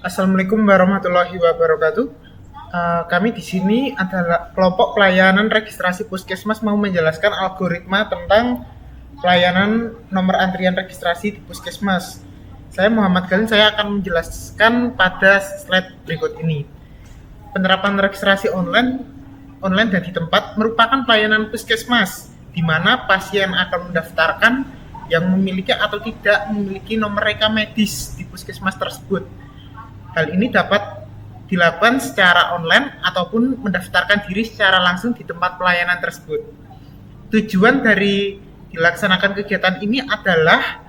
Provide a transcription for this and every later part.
Assalamualaikum warahmatullahi wabarakatuh. Kami di sini adalah kelompok pelayanan registrasi Puskesmas mau menjelaskan algoritma tentang pelayanan nomor antrian registrasi di Puskesmas. Saya Muhammad Galin, saya akan menjelaskan pada slide berikut ini. Penerapan registrasi online dan di tempat merupakan pelayanan Puskesmas, di mana pasien akan mendaftarkan yang memiliki atau tidak memiliki nomor rekam medis di Puskesmas tersebut. Hal ini dapat dilakukan secara online ataupun mendaftarkan diri secara langsung di tempat pelayanan tersebut. Tujuan dari dilaksanakan kegiatan ini adalah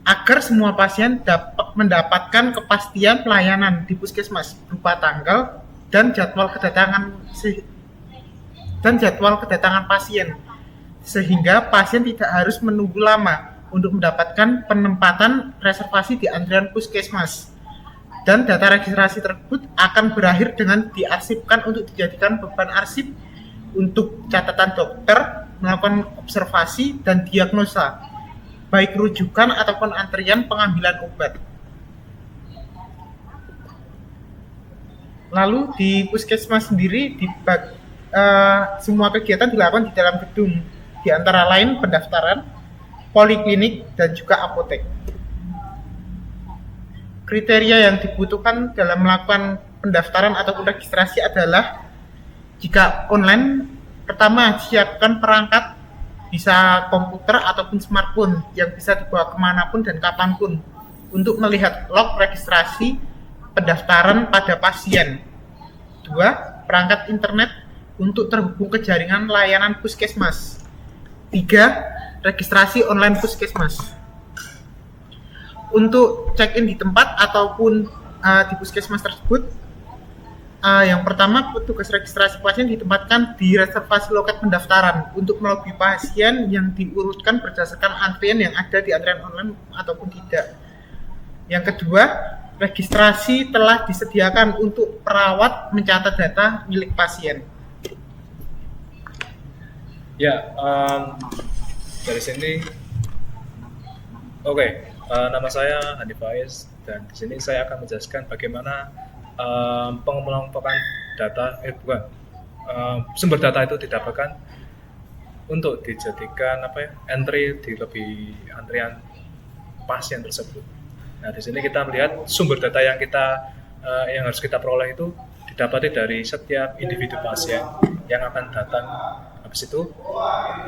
agar semua pasien dapat mendapatkan kepastian pelayanan di Puskesmas berupa tanggal dan jadwal kedatangan pasien, sehingga pasien tidak harus menunggu lama untuk mendapatkan penempatan reservasi di antrian Puskesmas. Dan data registrasi tersebut akan berakhir dengan diarsipkan untuk dijadikan beban arsip untuk catatan dokter, melakukan observasi dan diagnosa, baik rujukan ataupun antrian pengambilan obat. Lalu di Puskesmas sendiri semua kegiatan dilakukan di dalam gedung, di antara lain pendaftaran, poliklinik, dan juga apotek. Kriteria yang dibutuhkan dalam melakukan pendaftaran ataupun registrasi adalah jika online, pertama siapkan perangkat bisa komputer ataupun smartphone yang bisa dibawa kemanapun dan kapanpun untuk melihat log registrasi pendaftaran pada pasien. 2. Perangkat internet untuk terhubung ke jaringan layanan Puskesmas. 3. Registrasi online Puskesmas. Untuk check-in di tempat ataupun di Puskesmas tersebut, yang pertama, petugas registrasi pasien ditempatkan di reservasi loket pendaftaran untuk melobi pasien yang diurutkan berdasarkan antrian yang ada di antrian online ataupun tidak. Yang kedua, registrasi telah disediakan untuk perawat mencatat data milik pasien. Ya, dari sini, nama saya Handi Faiz dan di sini saya akan menjelaskan bagaimana pengelompokan data, sumber data itu didapatkan untuk dijadikan entry di lebih antrian pasien tersebut. Nah, di sini kita melihat sumber data yang harus kita peroleh itu didapati dari setiap individu pasien yang akan datang. Habis itu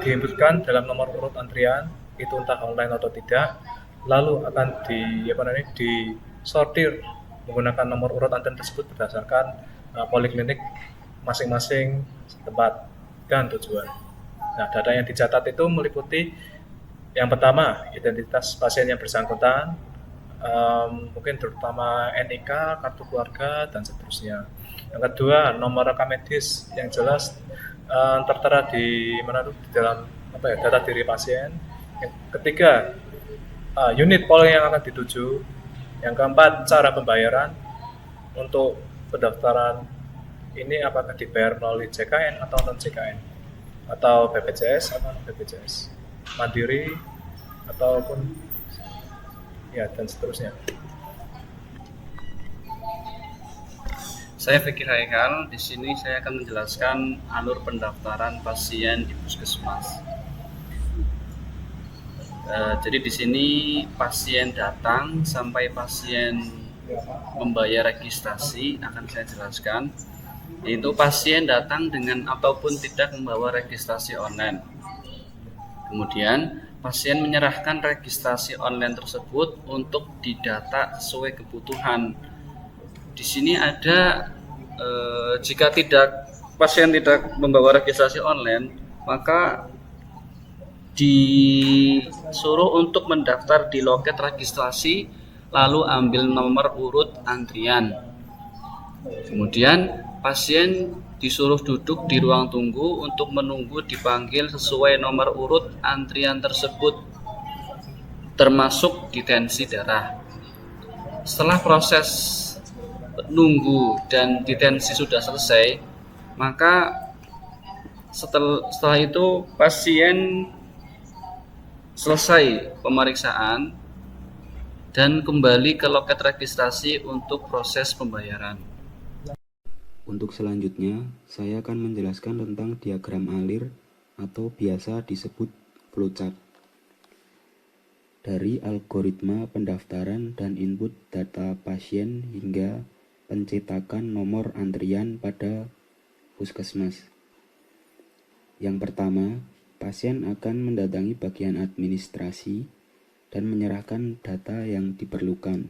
diinputkan dalam nomor urut antrian, itu entah online atau tidak, lalu akan disortir menggunakan nomor urut antrian tersebut berdasarkan poliklinik masing-masing tempat dan tujuan. Nah, data yang dicatat itu meliputi yang pertama identitas pasien yang bersangkutan, mungkin terutama NIK, kartu keluarga dan seterusnya. Yang kedua, nomor rekam medis yang jelas tertera di dalam data diri pasien. Yang ketiga, unit pol yang akan dituju. Yang keempat, cara pembayaran untuk pendaftaran ini apakah dibayar melalui JKN atau non JKN, atau BPJS atau non BPJS, mandiri ataupun dan seterusnya. Saya Fikir Haikal. Di sini saya akan menjelaskan alur pendaftaran pasien di Puskesmas. Jadi di sini pasien datang sampai pasien membayar registrasi akan saya jelaskan. Yaitu pasien datang dengan ataupun tidak membawa registrasi online. Kemudian pasien menyerahkan registrasi online tersebut untuk didata sesuai kebutuhan. Di sini ada jika pasien tidak membawa registrasi online, maka disuruh untuk mendaftar di loket registrasi, lalu ambil nomor urut antrian. Kemudian pasien disuruh duduk di ruang tunggu untuk menunggu dipanggil sesuai nomor urut antrian tersebut, termasuk detensi darah. Setelah proses nunggu dan detensi sudah selesai, maka setelah itu pasien selesai pemeriksaan dan kembali ke loket registrasi untuk proses pembayaran. Untuk selanjutnya, saya akan menjelaskan tentang diagram alir atau biasa disebut flowchart. Dari algoritma pendaftaran dan input data pasien hingga pencetakan nomor antrian pada puskesmas. Yang pertama, pasien akan mendatangi bagian administrasi dan menyerahkan data yang diperlukan.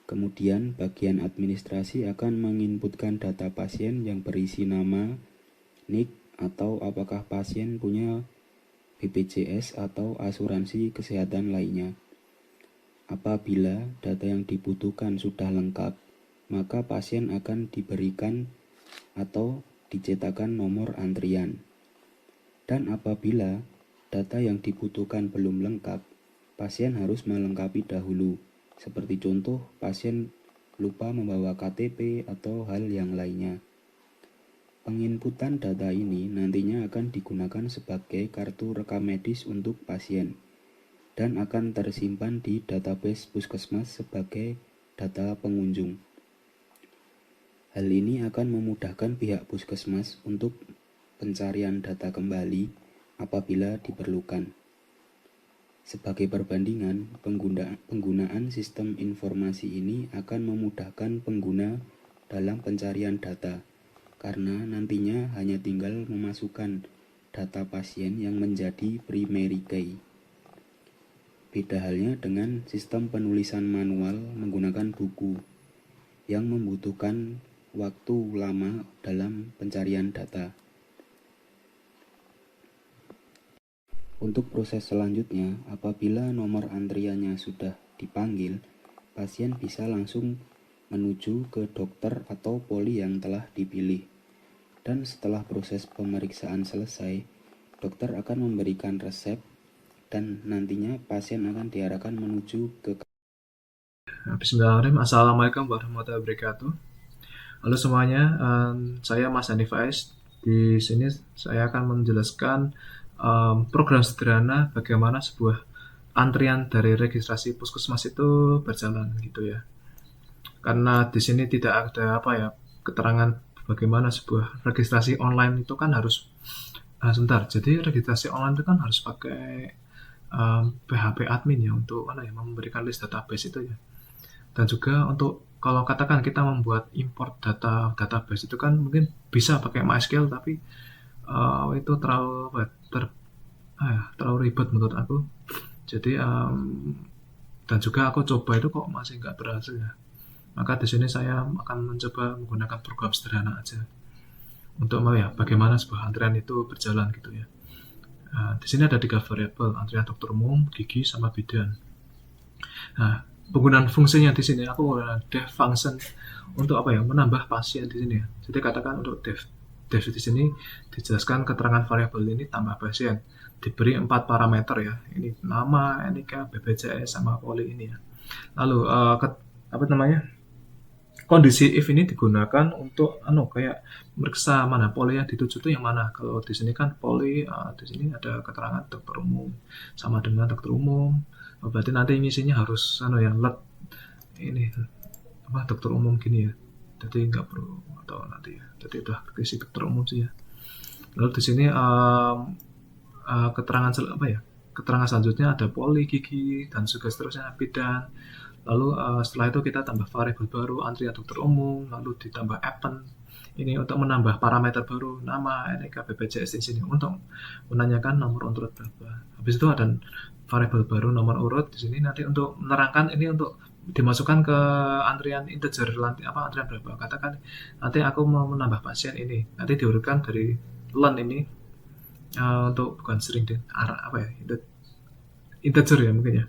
Kemudian, bagian administrasi akan menginputkan data pasien yang berisi nama, NIK, atau apakah pasien punya BPJS atau asuransi kesehatan lainnya. Apabila data yang dibutuhkan sudah lengkap, maka pasien akan diberikan atau dicetakkan nomor antrian. Dan apabila data yang dibutuhkan belum lengkap, pasien harus melengkapi dahulu. Seperti contoh, pasien lupa membawa KTP atau hal yang lainnya. Penginputan data ini nantinya akan digunakan sebagai kartu rekam medis untuk pasien dan akan tersimpan di database puskesmas sebagai data pengunjung. Hal ini akan memudahkan pihak puskesmas untuk pencarian data kembali apabila diperlukan. Sebagai perbandingan, penggunaan sistem informasi ini akan memudahkan pengguna dalam pencarian data, karena nantinya hanya tinggal memasukkan data pasien yang menjadi primary key. Beda halnya dengan sistem penulisan manual menggunakan buku, yang membutuhkan waktu lama dalam pencarian data. Untuk proses selanjutnya, apabila nomor antriannya sudah dipanggil, pasien bisa langsung menuju ke dokter atau poli yang telah dipilih. Dan setelah proses pemeriksaan selesai, dokter akan memberikan resep dan nantinya pasien akan diarahkan menuju ke. Bismillahirrahmanirrahim. Assalamualaikum warahmatullahi wabarakatuh. Halo semuanya, saya Mas Hanif Faiz. Di sini saya akan menjelaskan program sederhana bagaimana sebuah antrian dari registrasi puskesmas itu berjalan gitu ya. Karena di sini tidak ada keterangan bagaimana sebuah registrasi online itu kan harus sebentar. Jadi registrasi online itu kan harus pakai PHP admin ya untuk memberikan list database itu ya. Dan juga untuk kalau katakan kita membuat import database itu kan mungkin bisa pakai MySQL tapi itu terlalu ribet menurut aku. Jadi dan juga aku coba itu kok masih nggak berhasil ya. Maka di sini saya akan mencoba menggunakan program sederhana aja untuk bagaimana sebuah antrian itu berjalan gitu ya. Di sini ada 3 variabel, antrian dokter umum, gigi, sama bidan. Nah, penggunaan fungsinya di sini aku menggunakan def function untuk menambah pasien di sini ya. Jadi katakan untuk def di sini dijelaskan keterangan variabel ini tambah pasien, diberi 4 parameter ya. Ini nama, NIK, BPJS, sama poli ini ya. Lalu kondisi if ini digunakan untuk meriksa mana poli yang dituju itu yang mana. Kalau di sini kan poli, di sini ada keterangan dokter umum sama dengan dokter umum. Berarti nanti ngisinya harus dokter umum gini ya. Jadi nggak perlu atau nanti ya. Jadi udah isi dokter umum sih ya. Lalu di sini keterangan selanjutnya ada poli, gigi, dan juga seterusnya bidan. Lalu setelah itu kita tambah variabel baru, antrian dokter umum, lalu ditambah append. Ini untuk menambah parameter baru, nama, NIK, BPJS di sini untuk menanyakan nomor urut berapa. Habis itu ada variabel baru nomor urut di sini nanti untuk menerangkan ini untuk dimasukkan ke antrian integer antrian berapa. Katakan nanti aku mau menambah pasien ini, nanti diurutkan dari len ini untuk bukan string integer ya mungkin ya.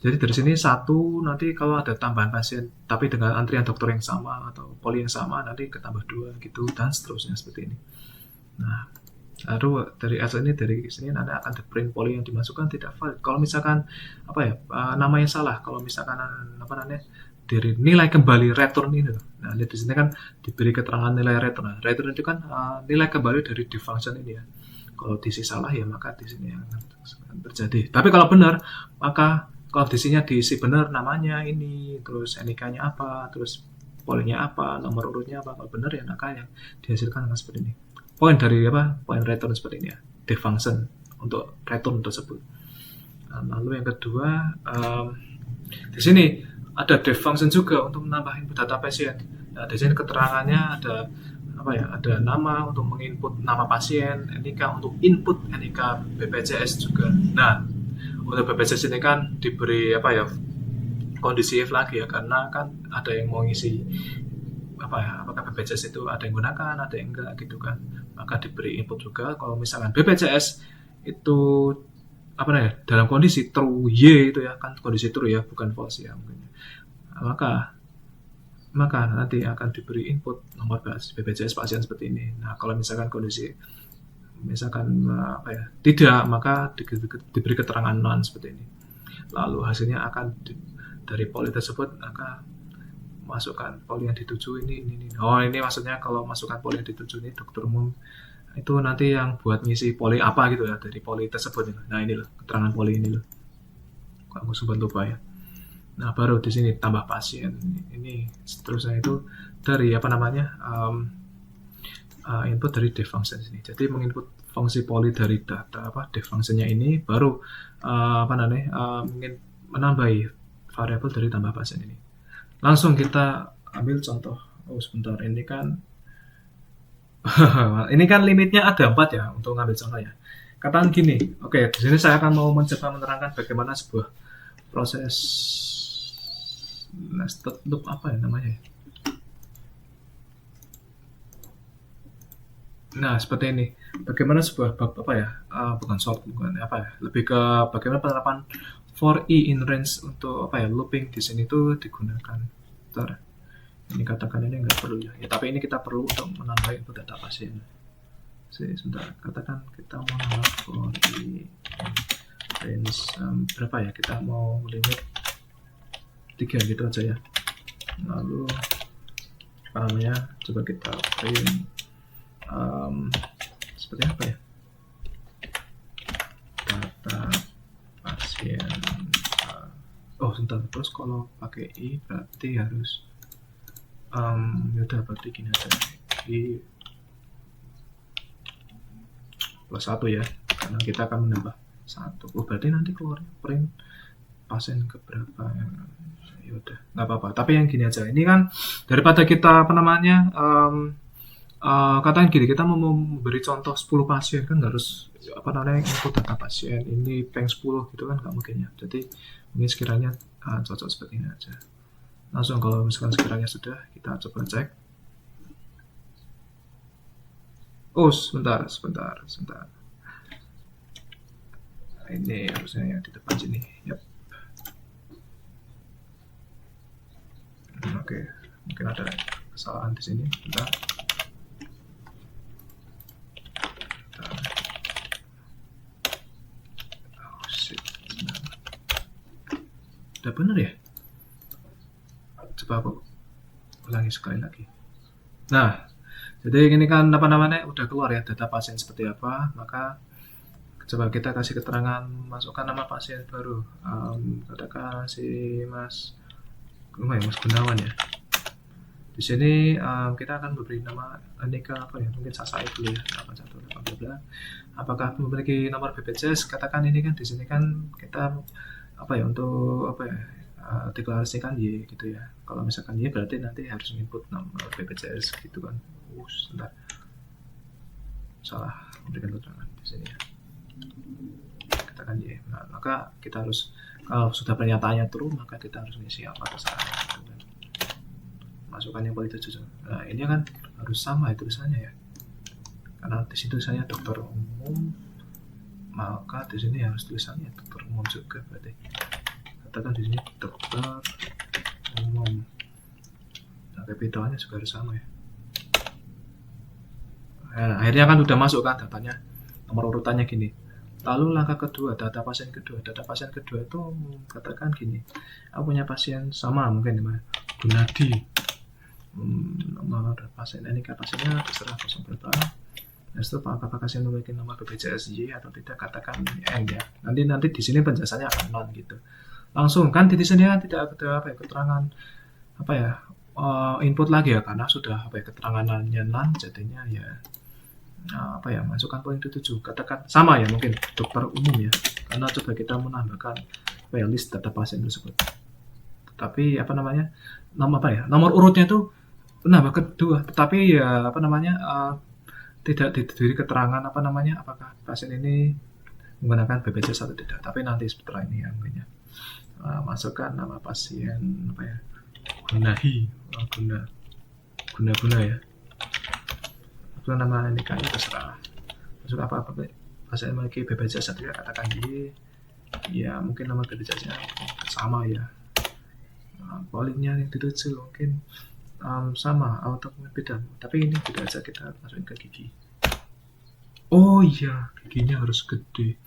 Jadi dari sini 1 nanti kalau ada tambahan pasien tapi dengan antrian dokter yang sama atau poli yang sama nanti ketambah 2 gitu dan seterusnya seperti ini. Nah, lalu dari sini nanti akan di-print poli yang dimasukkan tidak valid. Kalau misalkan namanya salah, kalau misalkan dari nilai kembali return ini loh. Nah, di sini kan diberi keterangan nilai return. Nah, return itu kan nilai kembali dari div function ini ya. Kalau diisi salah ya maka di sini akan terjadi. Tapi kalau benar, maka kondisinya diisi benar, namanya ini, terus NIK-nya apa, terus poinnya apa, nomor urutnya apa, kalau benar ya maka yang dihasilkan akan seperti ini. Poin dari poin return seperti ini ya, def function untuk return tersebut. Nah, lalu yang kedua, di sini ada def function juga untuk menambah input data pasien. Nah, di sini keterangannya ada ada nama untuk menginput nama pasien, NIK untuk input NIK BPJS juga. Nah, untuk BPJS ini kan diberi kondisi if lagi ya, karena kan ada yang mau ngisi apakah BPJS itu ada yang gunakan, ada yang enggak gitu kan. Maka diberi input juga kalau misalkan BPJS itu dalam kondisi true Y itu ya, kan kondisi true ya, bukan false ya mungkin. Maka nanti akan diberi input nomor BPJS pasien seperti ini. Nah, kalau misalkan kondisi tidak, maka diberi keterangan non seperti ini. Lalu hasilnya akan dari poli tersebut akan masukkan poli yang dituju ini. Oh, ini maksudnya kalau masukkan poli yang dituju ini dokter umum itu nanti yang buat ngisi poli apa gitu ya, dari poli tersebut. Nah, ini loh keterangan poli ini loh. Aku sempat lupa ya. Nah, baru di sini tambah pasien. Ini seterusnya itu dari input dari def function ini. Jadi menginput fungsi poli dari data def functionnya ini, baru mungkin menambahi variabel dari tambah pasien ini. Langsung kita ambil contoh. Oh, sebentar, ini kan ini kan limitnya ada 4 ya untuk ngambil contoh ya. Katakan gini, oke, di sini saya akan mau mencoba menerangkan bagaimana sebuah proses nested loop namanya. Nah, seperti ini. Bagaimana sebuah lebih ke bagaimana penerapan for i in range untuk looping di sini itu digunakan. Bentar. Ini katakan ini nggak perlu ya. Tapi ini kita perlu untuk menambah input data pasien. Sebentar, katakan kita mau nambah for i range berapa ya? Kita mau limit 3 gitu aja ya. Lalu coba kita print seperti apa ya, data pasien. Sebentar, terus kalau pakai i berarti harus berarti gini aja, i plus 1 ya, karena kita akan menambah 1. Berarti nanti keluar print pasien keberapa ya. Yaudah, nggak apa-apa. Tapi yang gini aja, ini kan daripada kita katakan gini, kita mau memberi contoh 10 pasien kan harus input data pasien ini peng 10 gitu kan, nggak mungkin ya. Jadi mungkin sekiranya cocok seperti ini aja. Langsung kalau misalkan sekiranya sudah, kita coba cek. Oh, sebentar. Ini harusnya yang di depan sini. Yap. Oke, mungkin ada kesalahan di sini. Bentar. Udah bener ya? Coba aku ulangi sekali lagi. Nah, jadi ini kan udah keluar ya data pasien seperti apa. Maka coba kita kasih keterangan, masukkan nama pasien baru. Katakan si Mas Gunawan ya. Di sini kita akan memberi nama NIK mungkin Sasai dulu ya, 8188. Apakah memiliki nomor BPJS? Katakan ini kan di sini kan kita deklarasikan Y gitu ya. Kalau misalkan Y berarti nanti harus input nomor BPJS gitu kan. Sebentar, salah memberikan keterangan di sini ya. Katakan Y. Nah, maka kita harus, kalau sudah pernyataannya true, maka kita harus ngisi apa terserah gitu kan. Masukkan yang boleh itu. Nah, ini kan harus sama ya tulisannya ya. Karena di situ saya dokter umum, maka di sini harus tulisannya dokter umum juga berarti. Katakan di sini dokter umum. Nah, capitalnya juga harus sama ya. Nah, akhirnya kan udah masuk kan datanya, nomor urutannya gini. Lalu langkah kedua, data pasien kedua. Data pasien kedua itu katakan gini, aku punya pasien sama mungkin Gunadi. Nomor pasien NIK pasiennya terserah 0 berapa. Itu apakah pasien memiliki nomor BPJS Y atau tidak, katakan N ya. Nanti di sini penjelasannya akan non gitu. langsung kan di sini kan tidak ada apa ya, keterangan apa ya, input lagi ya, karena sudah apa ya, keterangannya none, jadinya ya apa ya, masukkan poin ke-7, katakan sama ya, mungkin dokter umum ya, karena coba kita menambahkan apa ya, list data pasien tersebut, tapi apa namanya, nomor urutnya itu nambah kedua, tetapi ya apa namanya, tidak diberi keterangan apa namanya, apakah pasien ini menggunakan BPJS atau tidak, tapi nanti setelah ini ya mungkin ya. Masukkan nama pasien apa ya, guna ya, itu nama NIK-nya terserah, masuk apa pasien memiliki BPJS atau tidak, katakan ya mungkin nama BPJS-nya sama ya, poliknya yang dituju mungkin sama atau beda, tapi ini tidak aja kita masukin ke gigi. Oh iya, giginya harus gede.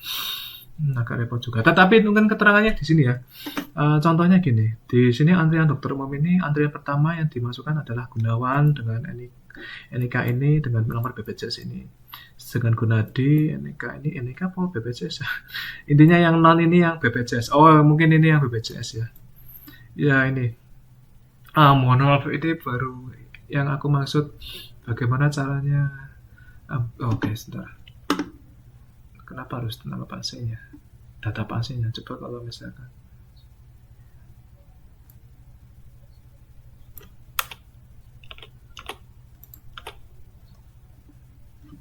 Agak repot juga. Tetapi mungkin keterangannya di sini ya. Contohnya gini, di sini antrian dokter umum ini, antrian pertama yang dimasukkan adalah Gunawan dengan NIK ini dengan nomor BPJS ini. Dengan Gunadi, NIK apa BPJS? Intinya yang non ini yang BPJS. Oh, mungkin ini yang BPJS ya. Ya ini. Mohon maaf, ini baru yang aku maksud bagaimana caranya. Oke, sebentar. Kenapa harus nama pasiennya? Data pasiennya. Coba kalau misalkan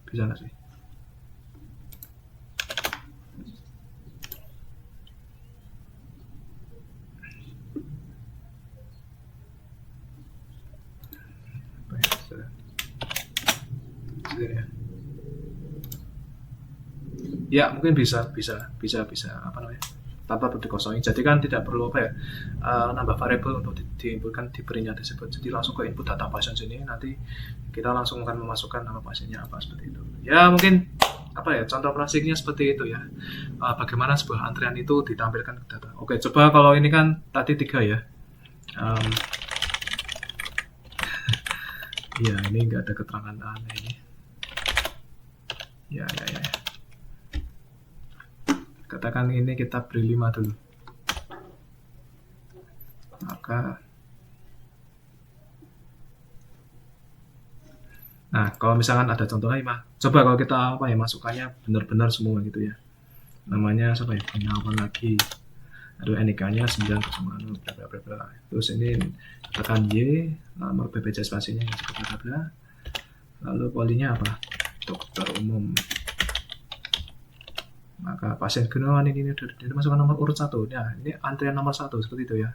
bisa nggak sih? Ya mungkin bisa apa namanya, tanpa perlu dikosongin, jadi kan tidak perlu apa ya, nambah variabel untuk diinputkan di perinya tersebut, jadi langsung ke input data pasien sini, nanti kita langsung akan memasukkan nama pasiennya apa, seperti itu ya. Mungkin apa ya, contoh klasiknya seperti itu ya, bagaimana sebuah antrian itu ditampilkan ke data. Oke, coba kalau ini kan tadi 3 ya, ya ini nggak ada keterangan aneh ini ya. Katakan ini kita beri 5 dulu, maka nah kalau misalkan ada contohnya 5, coba kalau kita apa ya, masukannya benar-benar semua gitu ya, namanya siapa ya, Gunawan lagi, aduh NIK-nya 9 bla bla bla, terus ini katakan Y, nomor BPJS pasiennya bla bla, lalu polinya apa, dokter umum, maka pasien Gunawan ini masukkan nomor urut 1 ya, ini antrian nomor 1 seperti itu ya.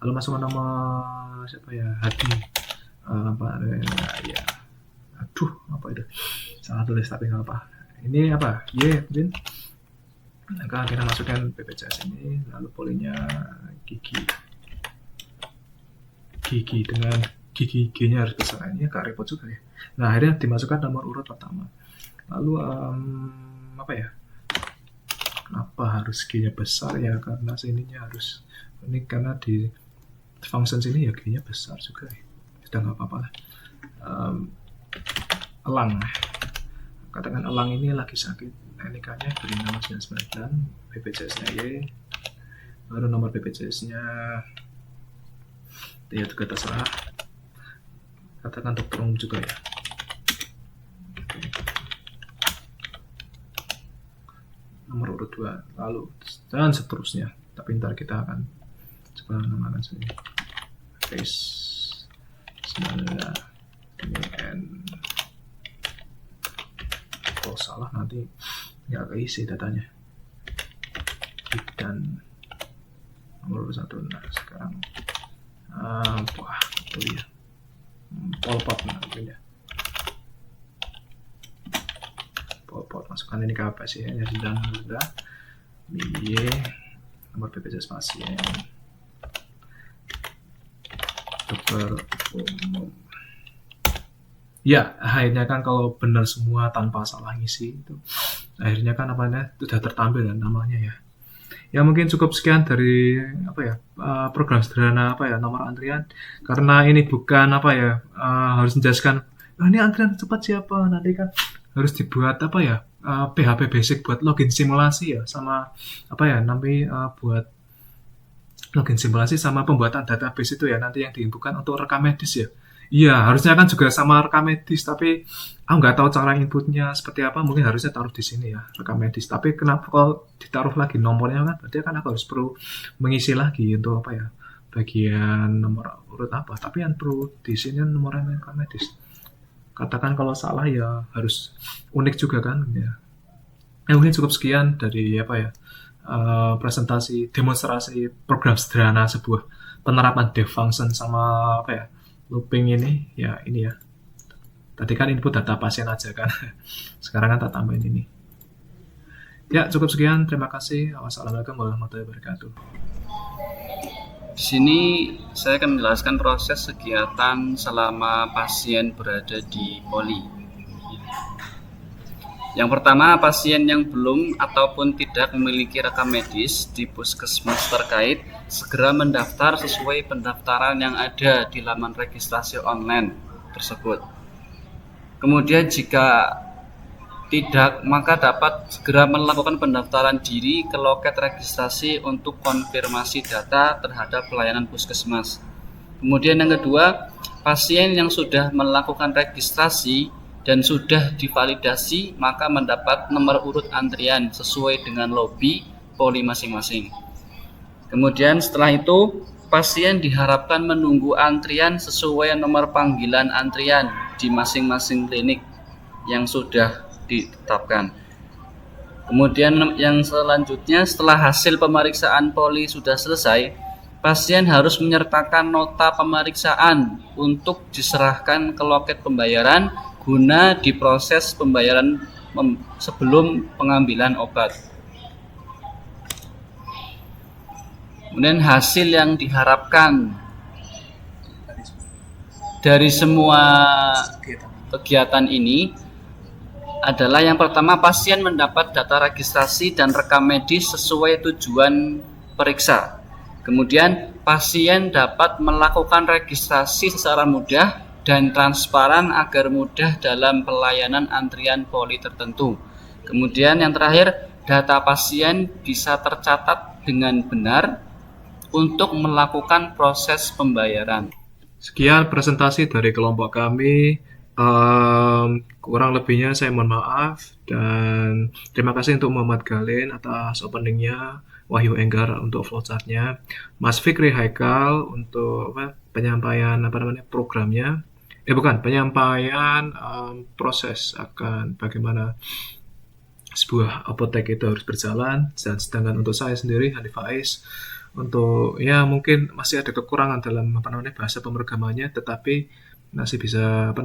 Lalu masukkan nomor siapa ya, Hadi, apa ya, aduh apa itu, salah tulis tapi nggak apa, ini apa mungkin, maka kita masukkan BPJS ini, lalu polinya gigi dengan gigi G-nya harus besar, ini agak repot juga ya. Nah akhirnya dimasukkan nomor urut pertama, lalu apa ya, kenapa harus G-nya besar ya, karena sininya harus ini, karena di function sini ya G-nya besar juga ya, sudah nggak apa-apa lah. Elang, katakan Elang ini lagi sakit, NIK-nya beri nama 99, BPJS-nya Y, baru nomor BPJS-nya ya juga terserah, katakan dokter umum juga ya. Nomor urut 2, lalu dan seterusnya, tapi ntar kita akan coba namakan sini case 9 N. Kalau salah nanti nggak keisi datanya. Dan nomor urut 1. Nah sekarang wah itu ya, Polpot mungkin ya, Polpot, masukkan ini ke pasien ya, sedang sudah Y, nomor BPJS pasien, dokter umum ya. Akhirnya kan kalau benar semua tanpa salah ngisi itu, akhirnya kan apanya sudah tertampil dan namanya ya. Ya mungkin cukup sekian dari apa ya, program sederhana apa ya, nomor antrian, karena ini bukan apa ya, harus menjelaskan ini antrian cepat siapa, nanti kan harus dibuat apa ya, PHP basic buat login simulasi ya, sama apa ya, nanti buat login simulasi sama pembuatan database itu ya nanti yang diinputkan untuk rekam medis ya. Iya, harusnya kan juga sama rekam medis, tapi aku nggak tahu cara inputnya seperti apa. Mungkin harusnya taruh di sini ya, rekam medis. Tapi kenapa kalau ditaruh lagi nomornya kan? Berarti kan aku harus perlu mengisi lagi untuk apa ya? Bagian nomor urut apa? Tapi yang perlu di sini nomor rekam medis. Katakan kalau salah ya harus unik juga kan ya. Mungkin cukup sekian dari apa ya? Presentasi demonstrasi program sederhana sebuah penerapan dev function sama apa ya looping ini ya. Tadi kan input data pasien aja kan, sekarang kan tak tambahin ini. Ya cukup sekian, terima kasih. Wassalamualaikum warahmatullahi wabarakatuh. Di sini saya akan menjelaskan proses kegiatan selama pasien berada di poli. Yang pertama, pasien yang belum ataupun tidak memiliki rekam medis di puskesmas terkait segera mendaftar sesuai pendaftaran yang ada di laman registrasi online tersebut. Kemudian jika tidak, maka dapat segera melakukan pendaftaran diri ke loket registrasi untuk konfirmasi data terhadap pelayanan puskesmas. Kemudian yang kedua, pasien yang sudah melakukan registrasi dan sudah divalidasi maka mendapat nomor urut antrian sesuai dengan lobi poli masing-masing. Kemudian setelah itu pasien diharapkan menunggu antrian sesuai nomor panggilan antrian di masing-masing klinik yang sudah ditetapkan. Kemudian yang selanjutnya, setelah hasil pemeriksaan poli sudah selesai, pasien harus menyertakan nota pemeriksaan untuk diserahkan ke loket pembayaran guna diproses pembayaran sebelum pengambilan obat. Kemudian hasil yang diharapkan dari semua kegiatan ini adalah yang pertama, pasien mendapat data registrasi dan rekam medis sesuai tujuan periksa. Kemudian pasien dapat melakukan registrasi secara mudah dan transparan agar mudah dalam pelayanan antrian poli tertentu. Kemudian yang terakhir, data pasien bisa tercatat dengan benar untuk melakukan proses pembayaran. Sekian presentasi dari kelompok kami. Kurang lebihnya saya mohon maaf dan terima kasih untuk Muhammad Galin atas openingnya, Wahyu Enggar untuk flowchartnya, Mas Fikri Haikal untuk penyampaian programnya. Penyampaian proses akan bagaimana sebuah apotek itu harus berjalan. Dan sedangkan untuk saya sendiri, Hanif Faiz, untuk ya mungkin masih ada kekurangan dalam bahasa pemrogramannya, tetapi masih bisa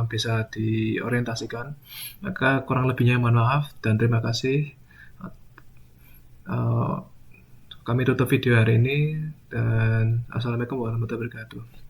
bisa diorientasikan. Maka kurang lebihnya mohon maaf dan terima kasih. Kami tutup video hari ini dan assalamualaikum warahmatullahi wabarakatuh.